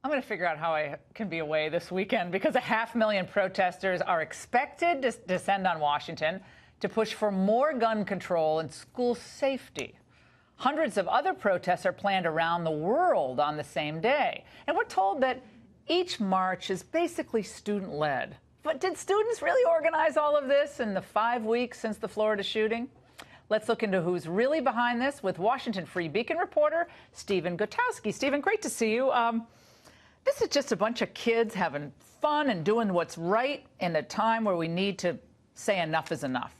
I'm going to figure out how I can be away this weekend because 500,000 protesters are expected to descend on Washington to push for more gun control and school safety. Hundreds of other protests are planned around the world on the same day. And we're told that each march is basically student-led. But did students really organize all of this in the 5 weeks since the Florida shooting? Let's look into who's really behind this with Washington Free Beacon reporter Stephen Gutowski. Stephen, great to see you. This is just a bunch of kids having fun and doing what's right in a time where we need to say enough is enough.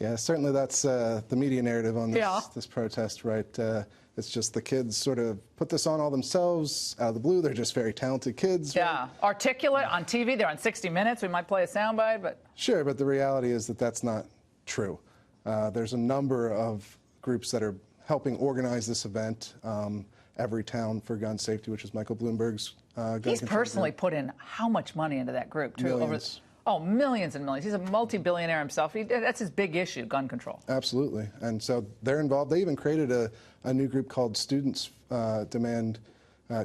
Yeah, certainly that's the media narrative on this protest, right? It's just the kids sort of put this on all themselves out of the blue. They're just very talented kids. Yeah, right? Articulate on TV. They're on 60 Minutes. We might play a soundbite, but... Sure, but the reality is that that's not true. There's a number of groups that are helping organize this event. Every Town for Gun Safety, which is Michael Bloomberg's gun He's control personally group. put in how much money into that group, too? Millions. Millions and millions. He's a multi-billionaire himself. That's his big issue, gun control. Absolutely. And so they're involved. They even created a new group called Students Demand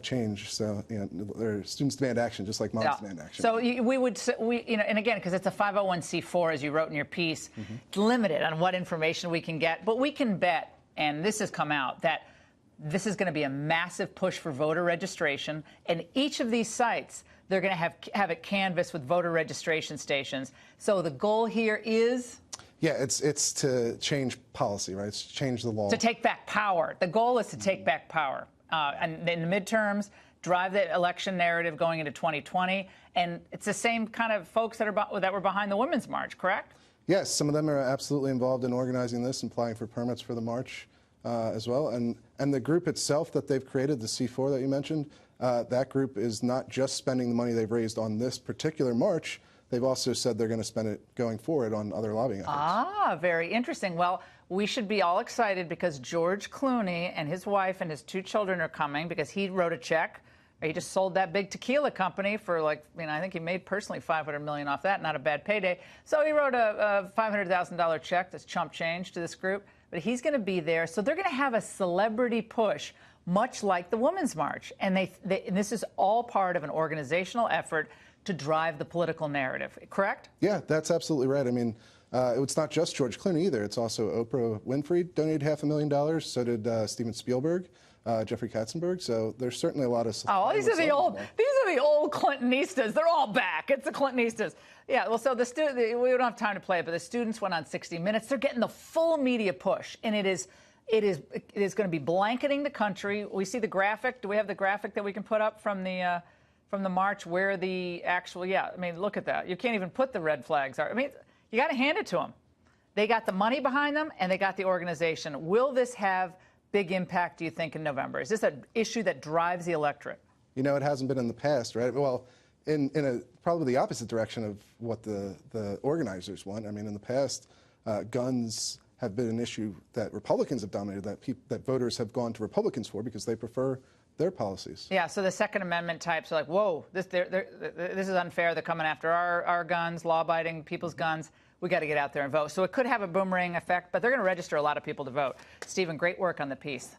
Change. So, they're Students Demand Action, just like Moms Demand Action. So and again, because it's a 501c4, as you wrote in your piece, it's limited on what information we can get. But we can bet, and this has come out, that this is going to be a massive push for voter registration. And each of these sites, they're going to have it canvassed with voter registration stations. So the goal here is? Yeah, it's to change policy, right? It's to change the law. To take back power. The goal is to take back power. And in the midterms, drive the election narrative going into 2020. And it's the same kind of folks that were behind the Women's March, correct? Yes, some of them are absolutely involved in organizing this and applying for permits for the march as well. And the group itself that they've created, the C4 that you mentioned, that group is not just spending the money they've raised on this particular march. They've also said they're going to spend it going forward on other lobbying efforts. Ah, very interesting. Well, we should be all excited because George Clooney and his wife and his 2 children are coming because he wrote a check. He just sold that big tequila company for I think he made personally $500 million off that. Not a bad payday. So he wrote a $500,000 check, that's chump change, to this group. But he's going to be there. So they're going to have a celebrity push, much like the Women's March. And and this is all part of an organizational effort to drive the political narrative, correct? Yeah, that's absolutely right. I mean, it's not just George Clooney either. It's also Oprah Winfrey donated $500,000. So did Steven Spielberg, Jeffrei Katzenberg. So there's certainly a lot of. Oh, these are the old Clintonistas. They're all back. It's the Clintonistas. Yeah. Well, so we don't have time to play it, but the students went on 60 Minutes. They're getting the full media push, and it is going to be blanketing the country. We see the graphic. Do we have the graphic that we can put up from the march where the actual? Yeah. I mean, look at that. You can't even put the red flags. I mean, you got to hand it to them. They got the money behind them, and they got the organization. Will this have big impact, do you think, in November? Is this an issue that drives the electorate? It hasn't been in the past, right? Well, in probably the opposite direction of what the organizers want. I mean, in the past, guns have been an issue that Republicans have dominated, that voters have gone to Republicans for because they prefer their policies. Yeah, so the Second Amendment types are like, whoa, this is unfair. They're coming after our guns, law-abiding people's guns. We got to get out there and vote. So it could have a boomerang effect, but they're going to register a lot of people to vote. Stephen, great work on the piece.